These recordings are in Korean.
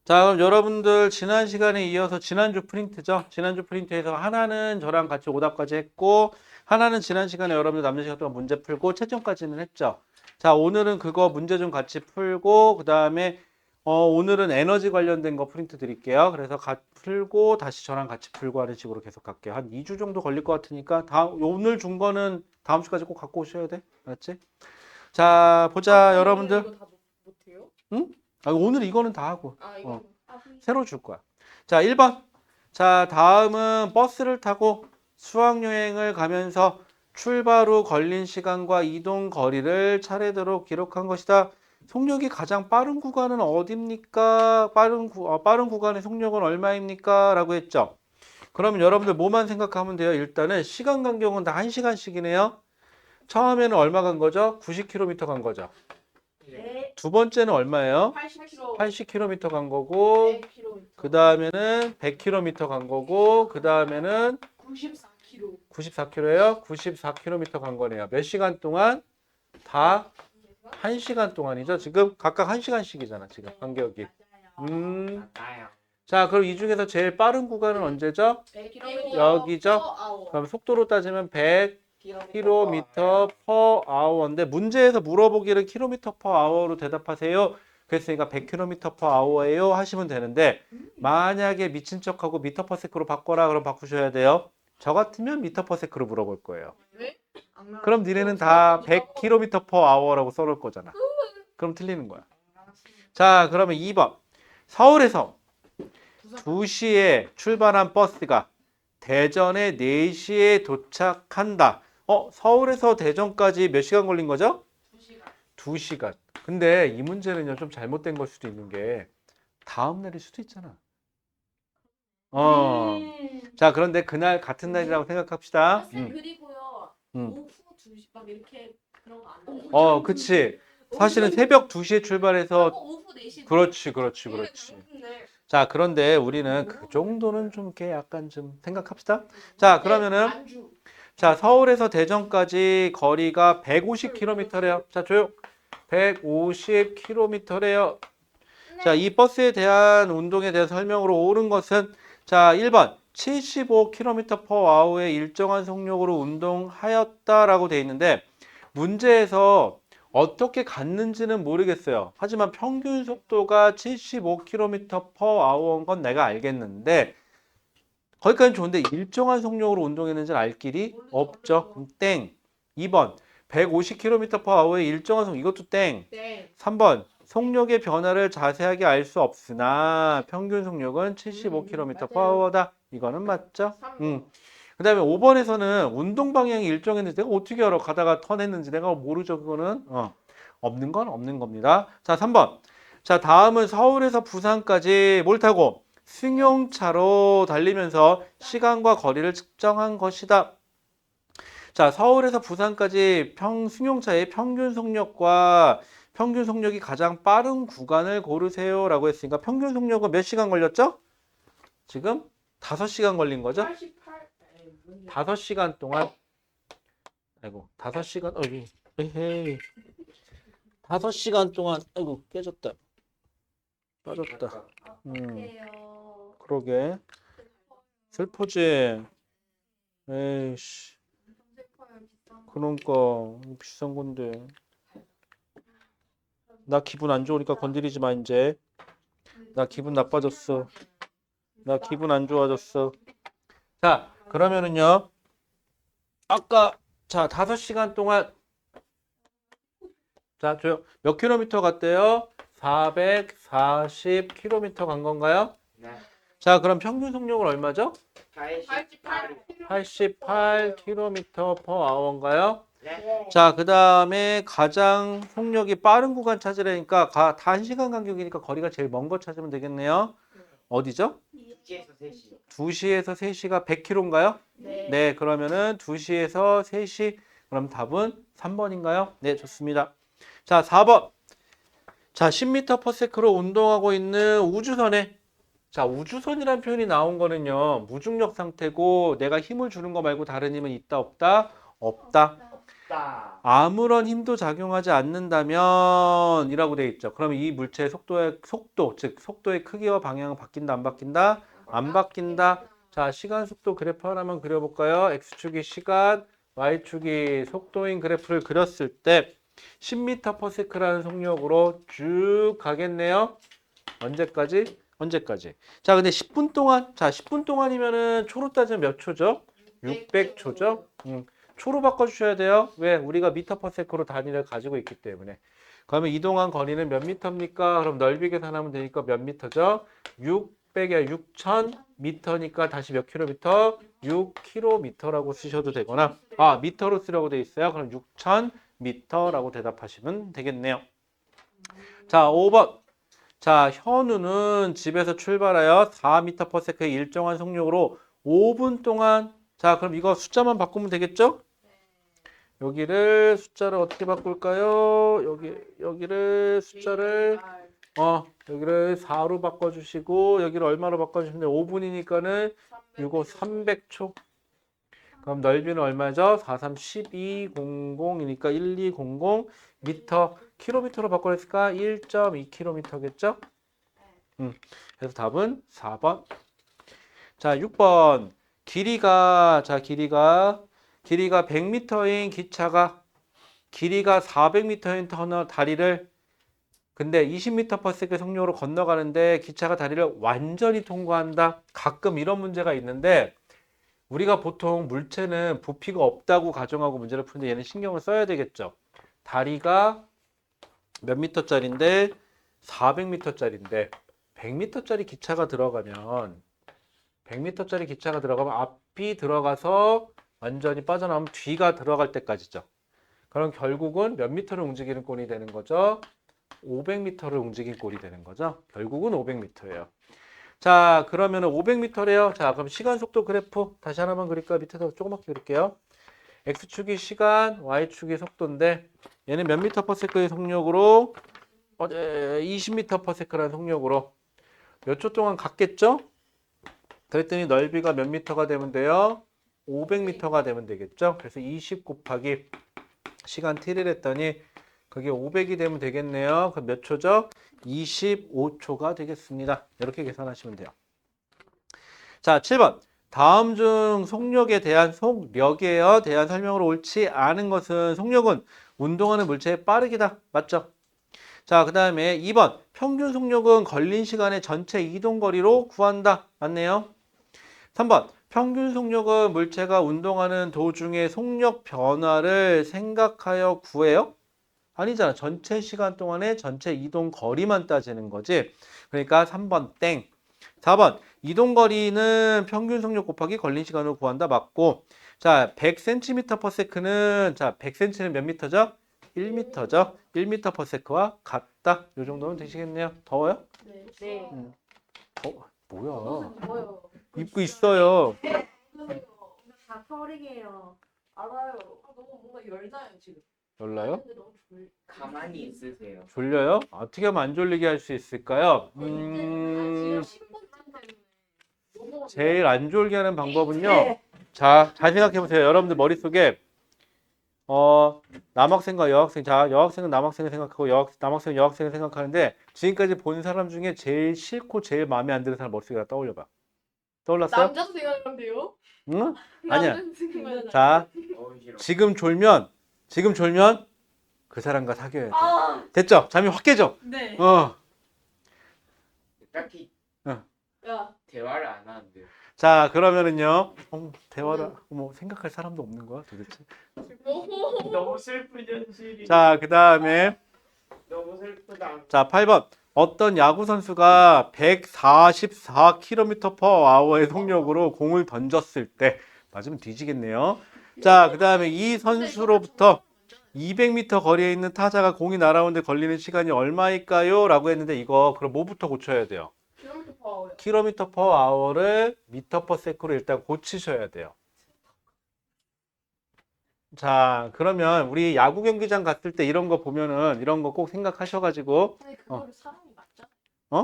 자, 그럼 여러분들 지난 시간에 이어서 지난주 프린트죠. 지난주 프린트에서 하나는 저랑 같이 오답까지 했고 하나는 지난 시간에 여러분들 남는 시간 동안 문제 풀고 채점까지는 했죠. 자, 오늘은 그거 문제 좀 같이 풀고 그 다음에 오늘은 에너지 관련된 거 프린트 드릴게요. 그래서 풀고 다시 저랑 같이 풀고 하는 식으로 계속 갈게요. 한 2주 정도 걸릴 것 같으니까 오늘 준 거는 다음 주까지 꼭 갖고 오셔야 돼. 알았지? 자, 보자 여러분들. 이거 다 못해요? 응? 오늘 이거는 다 하고. 이거 새로 줄 거야. 자, 1번. 자, 다음은 버스를 타고 수학여행을 가면서 출발 후 걸린 시간과 이동 거리를 차례대로 기록한 것이다. 속력이 가장 빠른 구간은 어디입니까? 빠른 구간의 속력은 얼마입니까? 라고 했죠. 그러면 여러분들 뭐만 생각하면 돼요? 일단은 시간 간격은 다 1시간씩이네요. 처음에는 얼마 간 거죠? 90km 간 거죠. 네. 두 번째는 얼마예요? 80km. 80km 간 거고, 100km. 그 다음에는 100km 간 거고, 그 다음에는 94km. 94km예요. 94km 간 거네요. 몇 시간 동안? 다 1시간 동안이죠. 지금 각각 1시간씩이잖아. 지금 간격이. 자, 그럼 이 중에서 제일 빠른 구간은 언제죠? 100km. 여기죠. 그럼 속도로 따지면 100km per hour인데 문제에서 물어보기를 km per hour로 대답하세요. 그랬으니까 100km per hour예요 하시면 되는데 만약에 미친 척하고 미터 per sec로 바꿔라 그럼 바꾸셔야 돼요. 저 같으면 미터 per sec로 물어볼 거예요. 왜? 그럼 니네는 다 100km per hour라고 써놓을 거잖아. 그럼 틀리는 거야. 자, 그러면 2번. 서울에서 2시에 출발한 버스가 대전에 4시에 도착한다. 서울에서 대전까지 몇 시간 걸린 거죠? 2시간. 근데 이 문제는요, 좀 잘못된 걸 수도 있는 게 다음 날일 수도 있잖아. 자, 그런데 그날 같은 날이라고 생각합시다. 쌤 그리고요. 음. 오후 2시 막 이렇게 그런 거 안 나와요. 그치. 사실은 새벽 2시에 출발해서 오후 4시. 그렇지. 자, 그런데 우리는 그 정도는 좀 이렇게 약간 좀 생각합시다. 자, 그러면은 자, 서울에서 대전까지 거리가 150km래요. 자, 조용. 150km래요. 자, 이 버스에 대한 운동에 대한 설명으로 옳은 것은 자, 1번 75km per hour의 일정한 속력으로 운동하였다라고 돼 있는데 문제에서 어떻게 갔는지는 모르겠어요. 하지만 평균 속도가 75km per hour인 건 내가 알겠는데 거기까지는 좋은데 일정한 속력으로 운동했는지는 알 길이 없죠. 그럼 땡. 2번 150km per hour의 일정한 속력 이것도 땡. 네. 3번 속력의 변화를 자세하게 알 수 없으나 평균 속력은 75km per hour다. 이거는 맞죠? 그 다음에 5번에서는 운동 방향이 일정했는데 내가 어떻게 알아? 가다가 턴했는지 내가 모르죠. 그거는 없는 건 없는 겁니다. 자, 3번. 자, 다음은 서울에서 부산까지 뭘 타고? 승용차로 달리면서 시간과 거리를 측정한 것이다. 자, 서울에서 부산까지 승용차의 평균 속력과 평균 속력이 가장 빠른 구간을 고르세요 라고 했으니까 평균 속력은 몇 시간 걸렸죠? 지금 5시간 걸린 거죠? 5시간 동안 5시간 에헤이 5시간 동안 아이고 깨졌다 빠졌다 그러게 슬퍼지 에이씨 그러니까 비싼 건데 나 기분 안 좋으니까 건드리지 마 이제 나 기분 나빠졌어 나 기분 안 좋아졌어 자 그러면은요 아까 자 5시간 동안 자 몇 킬로미터 갔대요? 440km 간 건가요? 네. 자 그럼 평균 속력은 얼마죠? 88. 88km per hour인가요? 네. 자, 그 다음에 가장 속력이 빠른 구간 찾으려니까 다 1시간 간격이니까 거리가 제일 먼 거 찾으면 되겠네요. 어디죠? 2시에서 3시. 2시에서 3시가 100km인가요? 네, 그러면은 2시에서 3시. 그럼 답은 3번인가요? 네, 좋습니다. 자, 4번. 자, 10m per sec로 운동하고 있는 우주선에 자, 우주선이라는 표현이 나온 거는요. 무중력 상태고 내가 힘을 주는 거 말고 다른 힘은 있다 없다? 없다. 없다. 아무런 힘도 작용하지 않는다면 이라고 돼 있죠. 그러면 이 물체의 속도, 즉 속도의 크기와 방향은 바뀐다, 안 바뀐다? 안 바뀐다. 자, 시간 속도 그래프 하나만 그려볼까요? X축이 시간, Y축이 속도인 그래프를 그렸을 때 10m/s라는 속력으로 쭉 가겠네요. 언제까지? 언제까지? 자, 근데 10분 동안, 자, 10분 동안이면은 초로 따지면 몇 초죠? 600초죠? 초로 바꿔주셔야 돼요. 왜? 우리가 미터/s로 단위를 가지고 있기 때문에. 그러면 이동한 거리는 몇 미터입니까? 그럼 넓이 계산하면 되니까 몇 미터죠? 600에 6000미터니까 다시 몇 킬로미터? 6km라고 쓰셔도 되거나, 미터로 쓰려고 돼 있어요. 그럼 6000미터라고 대답하시면 되겠네요. 자, 5번. 자, 현우는 집에서 출발하여 4m/s의 일정한 속력으로 5분 동안, 자, 그럼 이거 숫자만 바꾸면 되겠죠? 여기를 숫자를 어떻게 바꿀까요? 여기를 숫자를 여기를 4로 바꿔주시고 여기를 얼마로 바꿔주시면 돼요? 5분이니까는 이거 300초. 그럼 넓이는 얼마죠? 4, 3, 1200이니까 1200 미터. 킬로미터로 바꿔냈을까? 1.2km겠죠? 그래서 답은 4번. 자, 6번. 길이가 100m인 기차가 길이가 400m인 터널 다리를 근데 20m/s 속력으로 건너가는데 기차가 다리를 완전히 통과한다. 가끔 이런 문제가 있는데 우리가 보통 물체는 부피가 없다고 가정하고 문제를 푸는데 얘는 신경을 써야 되겠죠. 다리가 몇 미터짜리인데 400m짜리인데 100m짜리 기차가 들어가면 100m짜리 기차가 들어가면 앞이 들어가서 완전히 빠져나오면 뒤가 들어갈 때까지죠. 그럼 결국은 몇 미터를 움직이는 꼴이 되는 거죠? 500m를 움직인 꼴이 되는 거죠. 결국은 500m예요. 자, 그러면 500m래요. 자, 그럼 시간 속도 그래프 다시 하나만 그릴까요? 밑에서 조그맣게 그릴게요. X축이 시간, Y축이 속도인데 얘는 몇 미터/s의 속력으로 20m/s라는 속력으로 몇 초 동안 갔겠죠? 그랬더니 넓이가 몇 미터가 되면 돼요? 500m가 되면 되겠죠? 그래서 20 곱하기 시간 t를 했더니 그게 500이 되면 되겠네요. 그럼 몇 초죠? 25초가 되겠습니다. 이렇게 계산하시면 돼요. 자, 7번. 다음 중 속력에 대한 설명으로 옳지 않은 것은 속력은 운동하는 물체의 빠르기다. 맞죠? 자, 그 다음에 2번. 평균 속력은 걸린 시간의 전체 이동 거리로 구한다. 맞네요. 3번. 평균 속력은 물체가 운동하는 도중의 속력 변화를 생각하여 구해요? 아니잖아. 전체 시간 동안의 전체 이동 거리만 따지는 거지. 그러니까 3번 땡. 4번. 이동 거리는 평균 속력 곱하기 걸린 시간으로 구한다. 맞고. 자, 100cm/s는 자, 100cm는 몇 미터죠? 1m죠. 1m/s와 같다. 이 정도면 되시겠네요. 더워요? 네. 뭐야? 뭐요? 입고 있어요. 다 털이에요. 알아요. 너무 뭔가 열나요 지금. 열나요? 근데 너무 가만히 있으세요. 졸려요? 어떻게 하면 안 졸리게 할 수 있을까요? 지금 10분쯤 되는 제일 안 졸게 하는 방법은요. 자, 잘 생각해 보세요. 여러분들 머릿속에 남학생과 여학생, 자, 여학생은 남학생을 생각하고 남학생은 여학생을 생각하는데 지금까지 본 사람 중에 제일 싫고 제일 마음에 안 드는 사람 머릿속에 떠올려봐. 떠올랐어요? 남자도 생각한대요? 응? 아니야. 남자도 생각하잖아요. 자, 싫어. 지금 졸면 그 사람과 사귀어야 돼. 아, 됐죠? 잠이 확 깨져. 네. 딱히 야, 대화를 안 하는데요. 자, 그러면은요. 대화를 생각할 사람도 없는 거야, 도대체. 너무 슬픈 현실이. 자, 그다음에 너무 슬프다. 자, 8번. 어떤 야구 선수가 144km/h의 속력으로 공을 던졌을 때 맞으면 뒤지겠네요. 자, 그다음에 이 선수로부터 200m 거리에 있는 타자가 공이 날아오는데 걸리는 시간이 얼마일까요? 라고 했는데 이거 그럼 뭐부터 고쳐야 돼요? 킬로미터 파워요. km/h를 m/s로 일단 고치셔야 돼요. 자, 그러면 우리 야구 경기장 갔을 때 이런 거 보면은 이런 거 꼭 생각하셔가지고 근데 그거를 사람이 맞죠?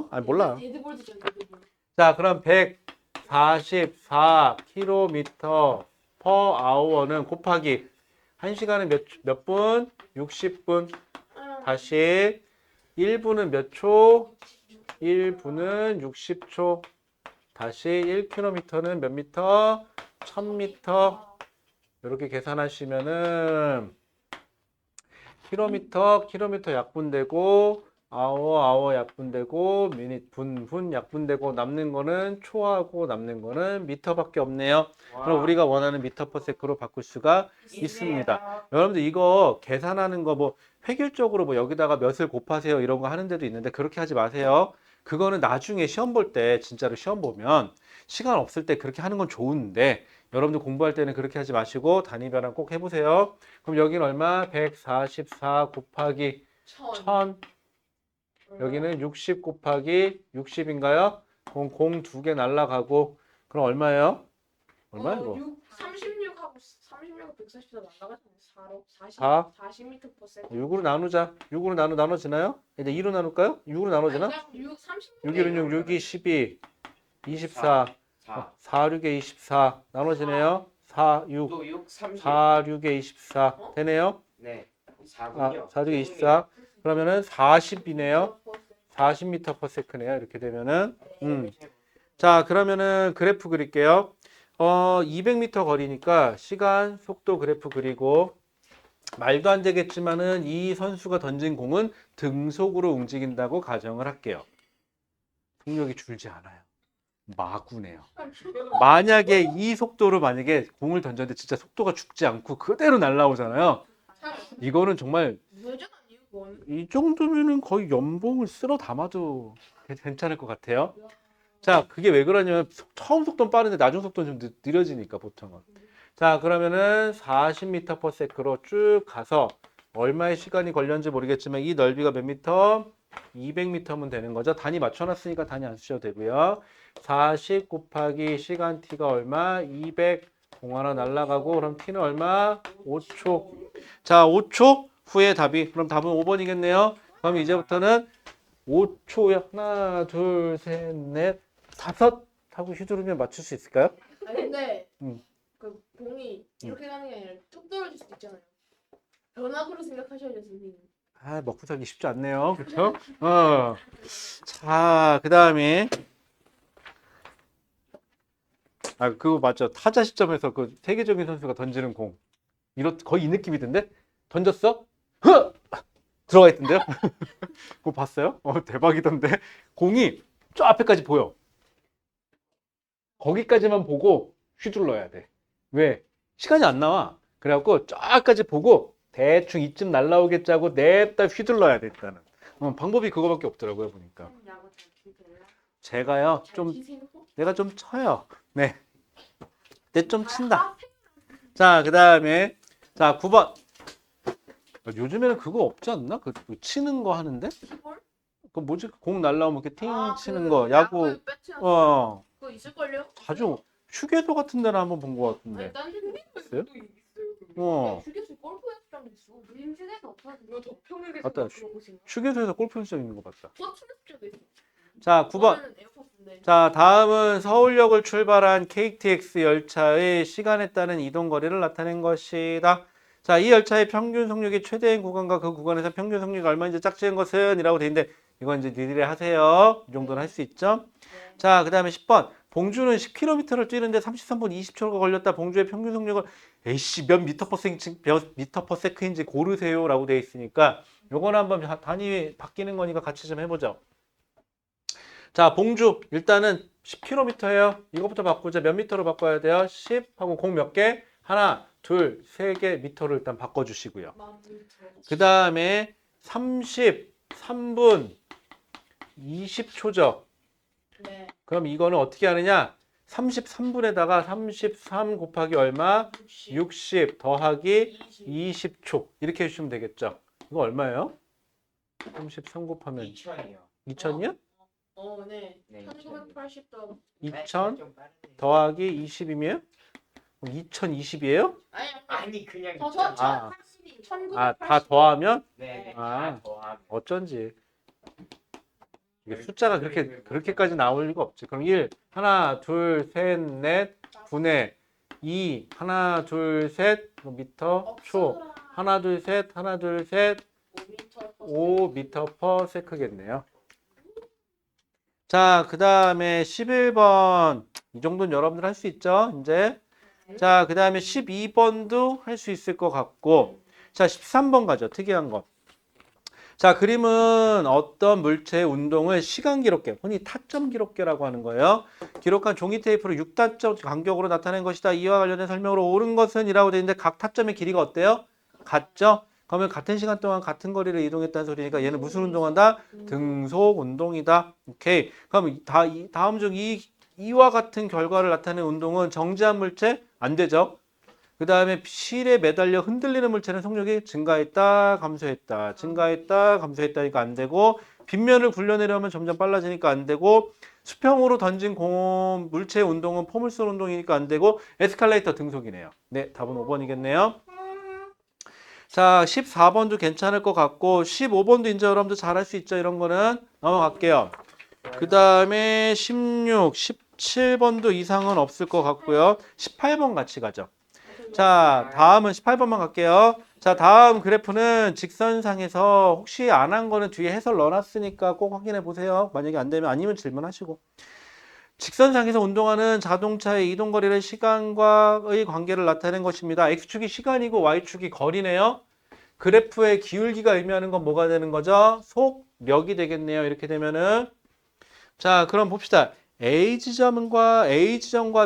아니 몰라. 데드볼이죠, 데드볼. 자, 그럼 144km/h는 곱하기 1시간은 몇 분? 60분. 응. 다시 1분은 몇 초? 1분은 60초. 다시 1km는 몇 미터? 1000m. 이렇게 계산하시면은 킬로미터 약분되고 아워 약분되고 미닛 분 약분되고 남는 거는 초하고 남는 거는 미터밖에 없네요. 그럼 우리가 원하는 미터 퍼 세크로 바꿀 수가 있습니다. 여러분들 이거 계산하는 거 뭐 획일적으로 뭐 여기다가 몇을 곱하세요 이런 거 하는 데도 있는데 그렇게 하지 마세요. 그거는 나중에 시험 볼 때 진짜로 시험 보면 시간 없을 때 그렇게 하는 건 좋은데 여러분들 공부할 때는 그렇게 하지 마시고 단위 변환 꼭 해보세요. 그럼 여기는 얼마? 144 곱하기 1000. 여기는 60 곱하기 60인가요? 그럼 공 두 개 날라가고 그럼 얼마예요? 얼마예요? 36하고 144 날라가잖아요. 4로 40 4? 40m per second. 6으로 나누자. 6으로 나눠지나요? 이제 2로 나눌까요? 6으로 나눠지나? 36 6, 6, 6이 12, 24, 4. 4, 6에 24 나눠지네요. 4, 6, 또 6, 30. 4, 6에 24 되네요. 네. 아, 4군요. 4, 6에 24 그러면은 40이네요. 40m per second네요. 이렇게 되면은 자, 그러면은 그래프 그릴게요. 200m 거리니까 시간, 속도 그래프 그리고 말도 안 되겠지만은 이 선수가 던진 공은 등속으로 움직인다고 가정을 할게요. 속력이 줄지 않아요. 마구네요. 만약에 이 속도로 만약에 공을 던졌는데 진짜 속도가 죽지 않고 그대로 날아오잖아요. 이거는 정말 왜전 아니에요, 그건? 이 정도면은 거의 연봉을 쓸어 담아도 괜찮을 것 같아요. 자, 그게 왜 그러냐면 처음 속도는 빠른데 나중 속도는 좀 느려지니까 보통은. 자, 그러면은 40m per sec로 쭉 가서 얼마의 시간이 걸렸는지 모르겠지만 이 넓이가 몇 미터? 200m면 되는 거죠. 단위 맞춰놨으니까 단위 안 쓰셔도 되고요. 40 곱하기 시간 t가 얼마? 200. 공 하나 날라가고 그럼 t는 얼마? 5초. 자, 5초 후에 답이 그럼 답은 5번이겠네요. 그럼 이제부터는 5초에 하나, 둘, 셋, 넷, 다섯 하고 휘두르면 맞출 수 있을까요? 아니 근데 그 공이 이렇게 가는 게 아니라 툭 떨어질 수도 있잖아요. 변화구로 생각하셔야죠, 선생님. 아, 먹고 살기 쉽지 않네요. 그렇죠? 자, 그다음에 그거 맞죠? 타자 시점에서 그 세계적인 선수가 던지는 공. 거의 이 느낌이던데? 던졌어? 흐! 들어가 있던데요? 그거 봤어요? 대박이던데. 공이 저 앞에까지 보여. 거기까지만 보고 휘둘러야 돼. 왜? 시간이 안 나와. 그래갖고 쫙까지 보고 대충 이쯤 날라오겠지 하고 냅다 휘둘러야 돼, 일단은. 방법이 그거밖에 없더라고요, 보니까. 야구 잘 치세요? 제가요, 잘 좀, 치세요? 내가 좀 쳐요. 네. 내 좀 친다. 자, 그 다음에, 자, 9번. 요즘에는 그거 없지 않나? 그 치는 거 하는데? 키볼? 그 뭐지? 공 날라오면 이렇게 팅 치는 그 거. 야구. 배치 어, 그거 있을걸요? 자주 휴게소 같은 데는 한번 본 것 같은데. 아니 딴 데도 있어요? 있어요. 어, 휴게소 골프 연습장도 있어. 우리 휴게소 없어. 이거 더 평일에서 맞다. 휴게소에서 골프 연습장 있는 거 봤다. 스포츠 연습장도 있어. 자, 9번. 그거는 에어포스인데. 자, 다음은 서울역을 출발한 KTX 열차의 시간에 따른 이동 거리를 나타낸 것이다. 자, 이 열차의 평균 속력이 최대인 구간과 그 구간에서 평균 속력이 얼마인지 짝지은 것은 이라고 돼 있는데 이건 이제 니들이 하세요. 이 정도는 할 수 있죠. 네. 자, 그 다음에 10번. 봉주는 10km를 뛰는데 33분 20초가 걸렸다. 봉주의 평균 속력을 에이씨 몇 미터 퍼 세크인지 고르세요 라고 돼 있으니까 요거는 한번 단위 바뀌는 거니까 같이 좀 해보죠. 자, 봉주 일단은 10km예요. 이것부터 바꾸자. 몇 미터로 바꿔야 돼요? 10 하고 공 몇 개? 하나, 둘, 세 개 미터로 일단 바꿔주시고요. 그 다음에 33분 20초죠. 네. 그럼 이거는 어떻게 하느냐? 33분에다가 33 곱하기 얼마? 60 더하기 20초. 이렇게 해주시면 되겠죠. 이거 얼마예요? 33 곱하면 2천이요. 2000이요? 네. 네, 1980도. 2000 더하기 20이면 2020이에요? 아니 그냥 더 2천. 아. 1980. 다 더하면 네. 아. 다 더하면. 어쩐지. 이게 숫자가 그렇게까지 나올 리가 없지. 그럼 1, 하나, 둘, 셋, 넷, 분의 2 하나 둘 셋 미터 초 하나 둘 셋 하나 둘 셋 5m per sec겠네요. 자, 그 다음에 11번. 이 정도는 여러분들 할 수 있죠? 이제. 자, 그 다음에 12번도 할 수 있을 것 같고. 자, 13번 가죠. 특이한 거. 자, 그림은 어떤 물체의 운동을 시간 기록계, 흔히 타점 기록계라고 하는 거예요. 기록한 종이 테이프로 6타점 간격으로 나타낸 것이다. 이와 관련된 설명으로 옳은 것은 이라고 되어 있는데 각 타점의 길이가 어때요? 같죠? 그러면 같은 시간 동안 같은 거리를 이동했다는 소리니까 얘는 무슨 운동한다? 등속 운동이다. 오케이. 그럼 다음 중 이와 같은 결과를 나타내는 운동은 정지한 물체? 안 되죠. 그 다음에 실에 매달려 흔들리는 물체는 속력이 증가했다, 감소했다, 증가했다, 감소했다니까 안 되고, 빗면을 굴려내려면 점점 빨라지니까 안 되고, 수평으로 던진 물체의 운동은 포물선 운동이니까 안 되고, 에스컬레이터 등속이네요. 네, 답은 5번이겠네요. 자, 14번도 괜찮을 것 같고, 15번도 이제 여러분들 잘할 수 있죠. 이런 거는 넘어갈게요. 그 다음에 16, 17번도 이상은 없을 것 같고요. 18번 같이 가죠. 자, 다음은 18번만 갈게요. 자, 다음 그래프는 직선상에서 혹시 안 한 거는 뒤에 해설 넣어놨으니까 꼭 확인해 보세요. 만약에 안 되면 아니면 질문하시고. 직선상에서 운동하는 자동차의 이동거리를 시간과의 관계를 나타낸 것입니다. X축이 시간이고 Y축이 거리네요. 그래프의 기울기가 의미하는 건 뭐가 되는 거죠? 속력이 되겠네요. 이렇게 되면은. 자, 그럼 봅시다. A 지점과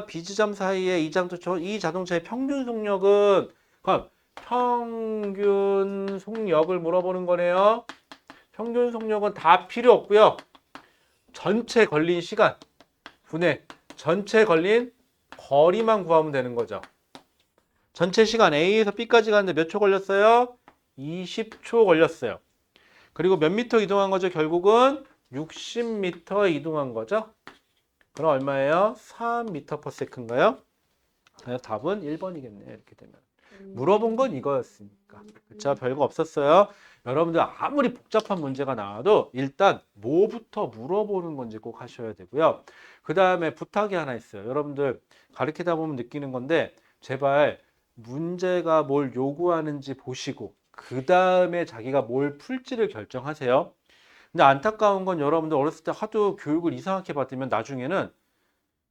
B 지점 사이의 이 자동차의 평균 속력은 평균 속력을 물어보는 거네요. 평균 속력은 다 필요 없고요. 전체 걸린 시간 분의 전체 걸린 거리만 구하면 되는 거죠. 전체 시간 A에서 B까지 가는데 몇 초 걸렸어요? 20초 걸렸어요. 그리고 몇 미터 이동한 거죠? 결국은 60m 이동한 거죠. 그럼 얼마예요? 3m/s인가요? 답은 1번이겠네요. 이렇게 되면. 물어본 건 이거였으니까. 그쵸? 별거 없었어요. 여러분들 아무리 복잡한 문제가 나와도 일단 뭐부터 물어보는 건지 꼭 하셔야 되고요. 그 다음에 부탁이 하나 있어요. 여러분들 가르치다 보면 느끼는 건데 제발 문제가 뭘 요구하는지 보시고 그 다음에 자기가 뭘 풀지를 결정하세요. 근데 안타까운 건 여러분들 어렸을 때 하도 교육을 이상하게 받으면 나중에는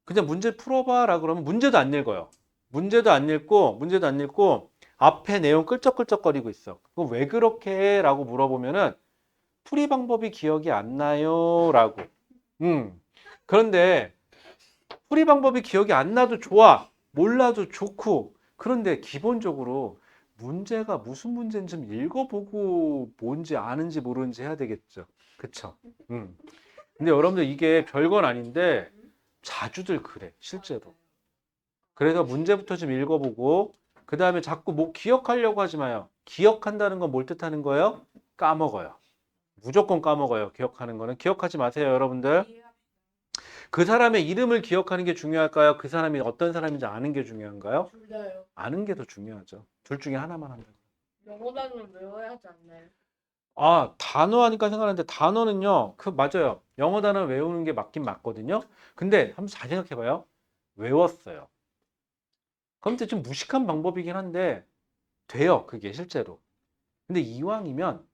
그냥 문제 풀어봐 라 그러면 문제도 안 읽어요. 문제도 안 읽고 앞에 내용 끌적끌적거리고 있어. 그럼 왜 그렇게 해? 라고 물어보면은 풀이 방법이 기억이 안 나요 라고. 그런데 풀이 방법이 기억이 안 나도 좋아. 몰라도 좋고. 그런데 기본적으로 문제가 무슨 문제인지 좀 읽어보고 뭔지 아는지 모르는지 해야 되겠죠. 그쵸? 근데 여러분들 이게 별건 아닌데 자주들 그래, 실제로. 그래서 문제부터 좀 읽어보고 그 다음에 자꾸 뭐 기억하려고 하지 마요. 기억한다는 건 뭘 뜻하는 거예요? 까먹어요. 무조건 까먹어요. 기억하는 거는. 기억하지 마세요, 여러분들. 그 사람의 이름을 기억하는 게 중요할까요? 그 사람이 어떤 사람인지 아는 게 중요한가요? 둘 다요. 아는 게 더 중요하죠. 둘 중에 하나만 한다. 영어 단어는 외워야 하지 않나요? 아, 단어 하니까 생각나는데 단어는요. 맞아요. 영어 단어 외우는 게 맞긴 맞거든요. 근데 한번 잘 생각해봐요. 외웠어요. 그럼 좀 무식한 방법이긴 한데 돼요. 그게 실제로. 근데 이왕이면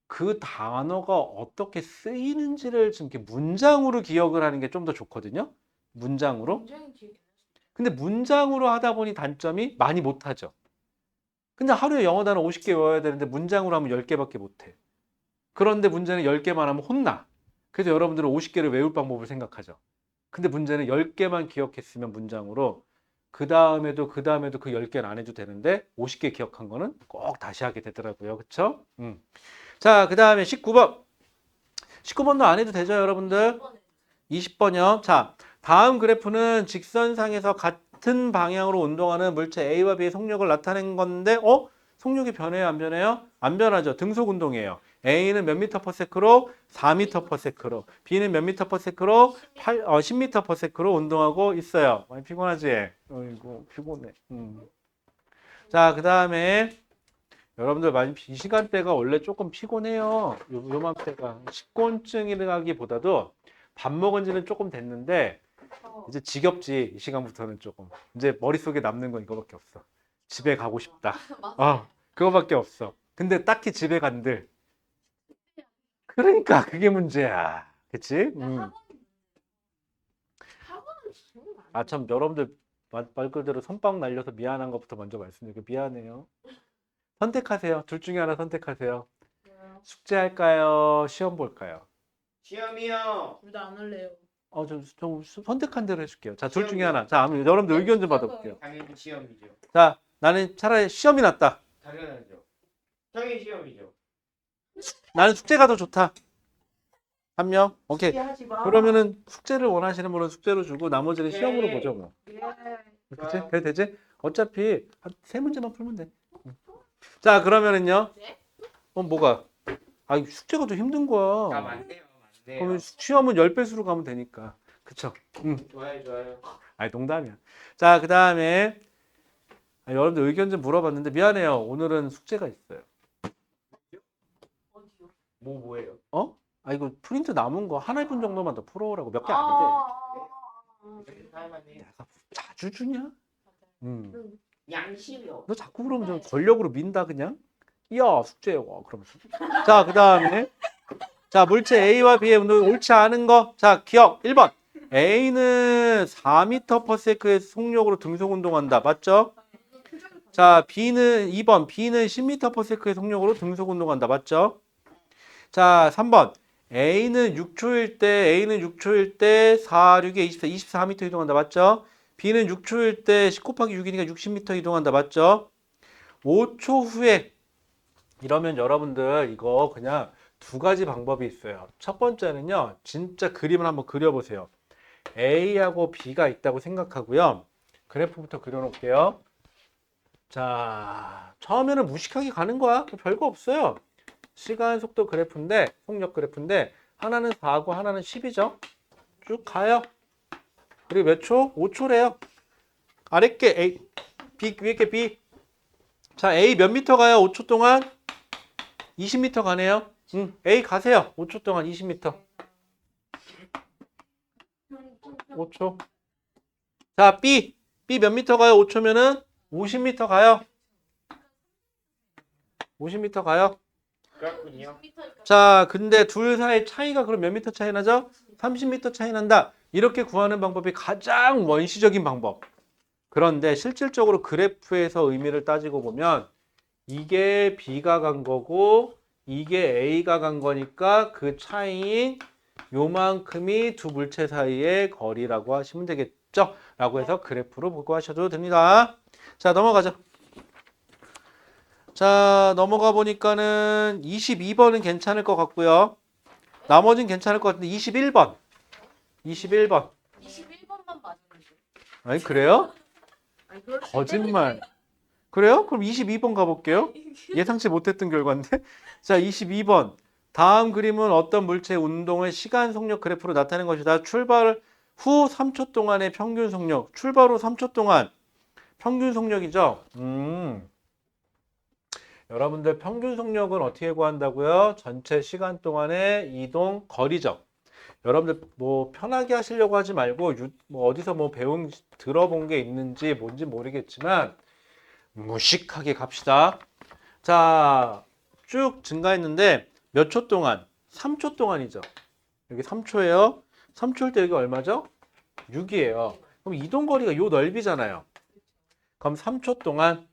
그 단어가 어떻게 쓰이는지를 좀 이렇게 문장으로 기억을 하는 게 좀 더 좋거든요. 문장으로. 굉장히 기억이 근데 문장으로 하다 보니 단점이 많이 못하죠. 근데 하루에 영어 단어 50개 외워야 되는데 문장으로 하면 10개밖에 못해. 그런데 문제는 10개만 하면 혼나. 그래서 여러분들은 50개를 외울 방법을 생각하죠. 근데 문제는 10개만 기억했으면 문장으로 그 다음에도 그 10개는 안 해도 되는데 50개 기억한 거는 꼭 다시 하게 되더라고요. 그쵸? 자, 그 다음에 19번. 19번도 안 해도 되죠, 여러분들? 20번이요. 자, 다음 그래프는 직선상에서 같은 방향으로 운동하는 물체 A와 B의 속력을 나타낸 건데, 속력이 변해요, 안 변해요? 안 변하죠. 등속 운동이에요. A는 몇 미터 퍼세크로? 4미터 퍼세크로. B는 몇 미터 퍼세크로? 10미터 퍼세크로 운동하고 있어요. 많이 피곤하지? 어이구, 피곤해. 자, 그 다음에 여러분들 많이 이 시간대가 원래 조금 피곤해요. 요맘때가 식곤증이라기보다도 밥 먹은 지는 조금 됐는데 이제 지겹지. 이 시간부터는 조금. 이제 머릿속에 남는 건 이거밖에 없어. 집에 가고 싶다. 그거밖에 없어. 근데 딱히 집에 간들. 그러니까 그게 문제야. 그치? 학원은 지금 안 아, 참, 여러분들 말 그대로 선빵 날려서 미안한 것부터 먼저 말씀드리고 미안해요. 선택하세요. 둘 중에 하나 선택하세요. 돼요. 숙제할까요? 시험 볼까요? 시험이요. 둘 다 안 할래요. 좀 선택한 대로 해줄게요. 자, 둘 중에 시험이요. 하나. 자, 여러분들 의견 좀 받아볼게요. 당연히 시험이죠. 자, 나는 차라리 시험이 낫다. 당연하죠. 당연히 시험이죠. 나는 숙제가 더 좋다. 한 명? 오케이. 하지 마. 그러면은 숙제를 원하시는 분은 숙제로 주고 나머지는 오케이. 시험으로 보죠, 뭐. 예. 그치? 좋아요. 그래 되지? 어차피 한 세 문제만 풀면 돼. 자, 그러면은요. 네? 뭐가? 아, 이 숙제가 더 힘든 거야. 맞네요. 그러면 맞네요. 시험은 10배수로 가면 되니까. 그쵸? 좋아요. 아니, 농담이야. 자, 그 다음에 여러분들 의견 좀 물어봤는데 미안해요. 오늘은 숙제가 있어요. 어디요? 뭐예요? 이거 프린트 남은 거 하나 분 정도만 더 풀어오라고. 몇 개 안 돼. 할만해요. 내가 자주 주냐? 양심이요. 너 자꾸 그러면 좀 전력으로 민다 그냥. 야, 숙제 와 그러면서. 자, 그다음에 자, 물체 A와 B의 운동이 옳지 않은 거. 자, 기억 1번. A는 4m/s의 속력으로 등속 운동한다. 맞죠? 자, B는 2번. B는 10m/s의 속력으로 등속 운동한다. 맞죠? 자, 3번. A는 6초일 때 4, 6에 24, 24m 이동한다. 맞죠? B는 6초일 때 10 곱하기 6이니까 60m 이동한다. 맞죠? 5초 후에 이러면 여러분들 이거 그냥 두 가지 방법이 있어요. 첫 번째는요. 진짜 그림을 한번 그려보세요. A하고 B가 있다고 생각하고요. 그래프부터 그려놓을게요. 자, 처음에는 무식하게 가는 거야. 별거 없어요. 시간 속도 그래프인데, 속력 그래프인데 하나는 4고 하나는 10이죠. 쭉 가요. 그리고 몇 초? 5초래요. 아래 게 A, B, 위에 게 B. 자, A 몇 미터 가요? 5초 동안? 20m 가네요. A 가세요. 5초 동안 20m. 5초. 자, B. B 몇 미터 가요? 5초면은 50m 가요. 50m 가요. 그렇군요. 자, 근데 둘 사이 차이가 그럼 몇 미터 차이 나죠? 30m 차이 난다. 이렇게 구하는 방법이 가장 원시적인 방법. 그런데 실질적으로 그래프에서 의미를 따지고 보면 이게 B가 간 거고 이게 A가 간 거니까 그 차이인 요만큼이 두 물체 사이의 거리라고 하시면 되겠죠? 라고 해서 그래프로 보고 하셔도 됩니다. 자, 넘어가죠. 자, 넘어가 보니까는 22번은 괜찮을 것 같고요. 나머지는 괜찮을 것 같은데 21번. 21번. 21번만 맞았는데. 아니, 그래요? 아니, 그럴 수 거짓말. 그래요? 그럼 22번 가볼게요. 예상치 못했던 결과인데. 자, 22번. 다음 그림은 어떤 물체의 운동을 시간 속력 그래프로 나타낸 것이다. 출발 후 3초 동안의 평균 속력. 출발 후 3초 동안 평균 속력이죠. 여러분들 평균 속력은 어떻게 구한다고요? 전체 시간 동안의 이동 거리죠. 여러분들 뭐 편하게 하시려고 하지 말고 뭐 어디서 뭐 들어본 게 있는지 뭔지 모르겠지만 무식하게 갑시다. 자, 쭉 증가했는데 몇 초 동안? 3초 동안이죠. 여기 3초예요. 3초일 때 여기 얼마죠? 6이에요. 그럼 이동 거리가 요 넓이잖아요. 그럼 3초 동안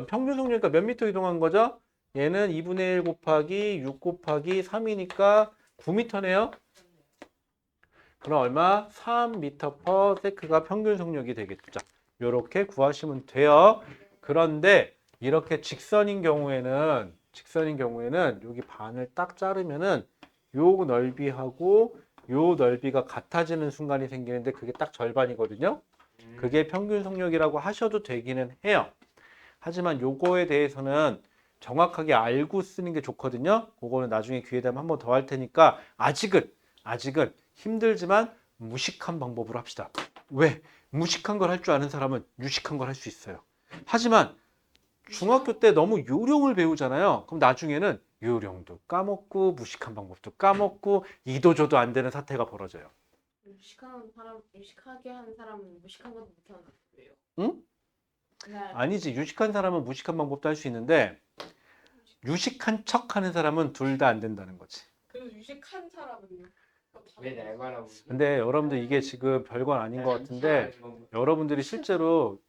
평균 속력이니까 몇 미터 이동한 거죠? 얘는 2분의 1 곱하기 6 곱하기 3이니까 9미터네요. 그럼 얼마? 3m/s가 평균 속력이 되겠죠. 이렇게 구하시면 돼요. 그런데 이렇게 직선인 경우에는 여기 반을 딱 자르면은 요 넓이하고 요 넓이가 같아지는 순간이 생기는데 그게 딱 절반이거든요. 그게 평균 속력이라고 하셔도 되기는 해요. 하지만 요거에 대해서는 정확하게 알고 쓰는 게 좋거든요. 그거는 나중에 기회 되면 한 번 더 할 테니까 아직은 힘들지만 무식한 방법으로 합시다. 왜? 무식한 걸 할 줄 아는 사람은 유식한 걸 할 수 있어요. 하지만 중학교 때 너무 요령을 배우잖아요. 그럼 나중에는 요령도 까먹고 무식한 방법도 까먹고 이도저도 안 되는 사태가 벌어져요. 유식하게 한 사람은 무식한 것도 못하는 거예요. 응? 네. 아니지. 유식한 사람은 무식한 방법도 할 수 있는데 유식한 척 하는 사람은 둘 다 안 된다는 거지. 그리고 유식한 사람은요? 왜 날 바라보지? 근데 여러분들 이게 지금 별건 아닌 것 같은데 여러분들이 실제로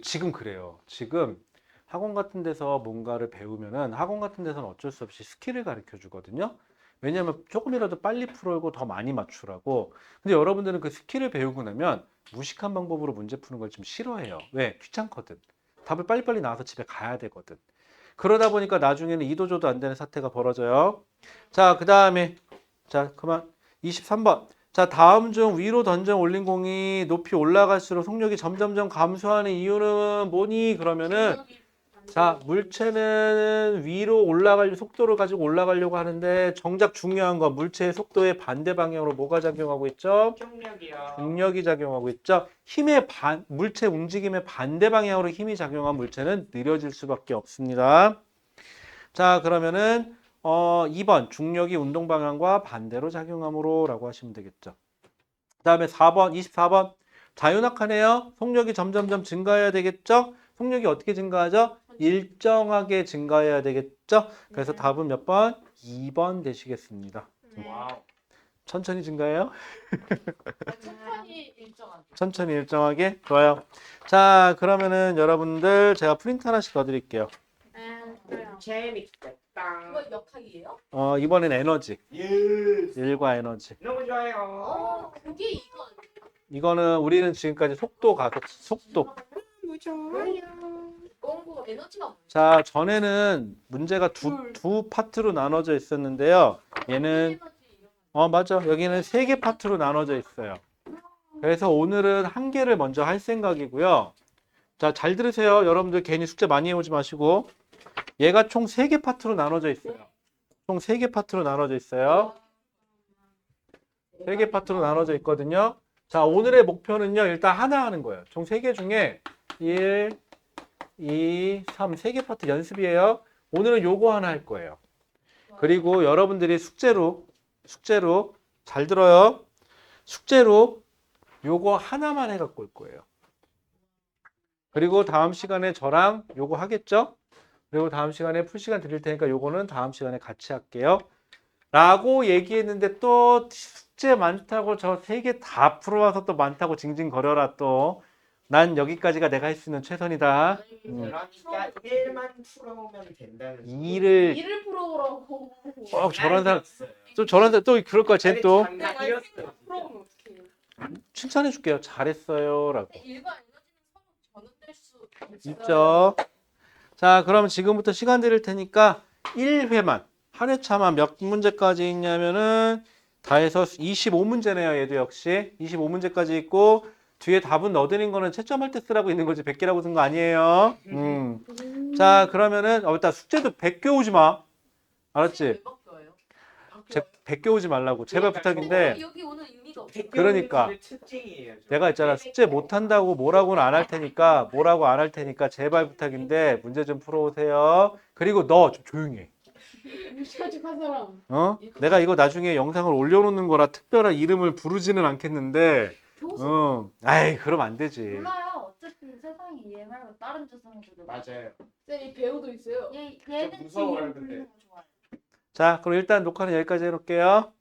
지금 그래요. 지금 학원 같은 데서 뭔가를 배우면은 학원 같은 데서는 어쩔 수 없이 스킬을 가르쳐 주거든요. 왜냐하면 조금이라도 빨리 풀고 더 많이 맞추라고. 근데 여러분들은 그 스킬을 배우고 나면 무식한 방법으로 문제 푸는 걸 좀 싫어해요. 왜? 귀찮거든. 답을 빨리빨리 나와서 집에 가야 되거든. 그러다 보니까 나중에는 이도저도 안 되는 사태가 벌어져요. 자, 그 다음에 자, 그만 23번. 자, 다음 중 위로 던져 올린 공이 높이 올라갈수록 속력이 점점점 감소하는 이유는 뭐니? 그러면은 자, 물체는 위로 올라갈 속도를 가지고 올라가려고 하는데 정작 중요한 건 물체의 속도의 반대 방향으로 뭐가 작용하고 있죠? 중력이요. 중력이 작용하고 있죠. 물체 움직임의 반대 방향으로 힘이 작용한 물체는 느려질 수밖에 없습니다. 자, 그러면은 2번 중력이 운동 방향과 반대로 작용하므로 라고 하시면 되겠죠. 그다음에 4번, 24번 자유낙하네요. 속력이 점점점 증가해야 되겠죠? 속력이 어떻게 증가하죠? 일정하게 증가해야 되겠죠? 그래서 네. 답은 몇 번? 2번 되시겠습니다. 네. 와우. 천천히 증가해요? 천천히 일정하게. 천천히 일정하게? 좋아요. 자, 그러면은 여러분들 제가 프린트 하나씩 더 드릴게요. 재밌겠다. 이거 역학이에요? 이번엔 에너지. 예스. 일과 에너지. 너무 좋아요. 그게 이거. 이거는 우리는 지금까지 속도 가속, 속도. 너무 좋아요. 공부 에너지가 뭐예요? 자, 전에는 문제가 두 파트로 나눠져 있었는데요. 얘는, 맞아. 여기는 3개 파트로 나눠져 있어요. 그래서 오늘은 한 개를 먼저 할 생각이고요. 자, 잘 들으세요. 여러분들 괜히 숙제 많이 해오지 마시고. 얘가 총 3개 파트로 나눠져 있어요. 총 3개 파트로 나눠져 있어요. 3개 파트로 나눠져 있거든요. 자, 오늘의 목표는요. 일단 하나 하는 거예요. 총 3개 중에 1, 2, 3, 3개 파트 연습이에요. 오늘은 요거 하나 할 거예요. 그리고 여러분들이 숙제로 잘 들어요. 숙제로 요거 하나만 해갖고 올 거예요. 그리고 다음 시간에 저랑 요거 하겠죠? 그리고 다음 시간에 풀 시간 드릴 테니까 요거는 다음 시간에 같이 할게요. 라고 얘기했는데 또 숙제 많다고 저 3개 다 풀어와서 또 많다고 징징거려라 또. 난 여기까지가 내가 할 수 있는 최선이다. 그러니까 1만 풀어오면 된다는 일을 일을 풀어보라고. 꼭 저런 사람 또 그럴 거야. 쟤 또 장난이었어. 풀어보면 어떡해요? 칭찬해 줄게요. 잘했어요. 라고. 근데 일과 에너지는 서로 전환될 수 있죠. 자, 그럼 지금부터 시간 드릴 테니까 1회만 한 회차만 몇 문제까지 있냐면은 다 해서 25문제네요. 얘도 역시 25문제까지 있고 뒤에 답은 넣어드린 거는 채점할 때 쓰라고 있는 거지 100개라고 쓴 거 아니에요. 자, 그러면은 일단 숙제도 100개 오지 마. 알았지? 100개 오지 말라고. 제발 부탁인데 여기 오는 의미가 없어. 그러니까. 특징이에요. 내가 있잖아. 숙제 못한다고 뭐라고는 안 할 테니까 제발 부탁인데 문제 좀 풀어오세요. 그리고 너 좀 조용히 해. 무식한 척한 사람. 내가 이거 나중에 영상을 올려놓는 거라 특별한 이름을 부르지는 않겠는데 아이 그러면 안 되지. 몰라요. 어쨌든 세상에 얘 말고 다른 조상들도 맞아요. 쌤이 배우도 있어요. 얘는 무서워요, 지금 근데. 부르는 거 좋아해. 자, 그럼 일단 녹화는 여기까지 해놓을게요.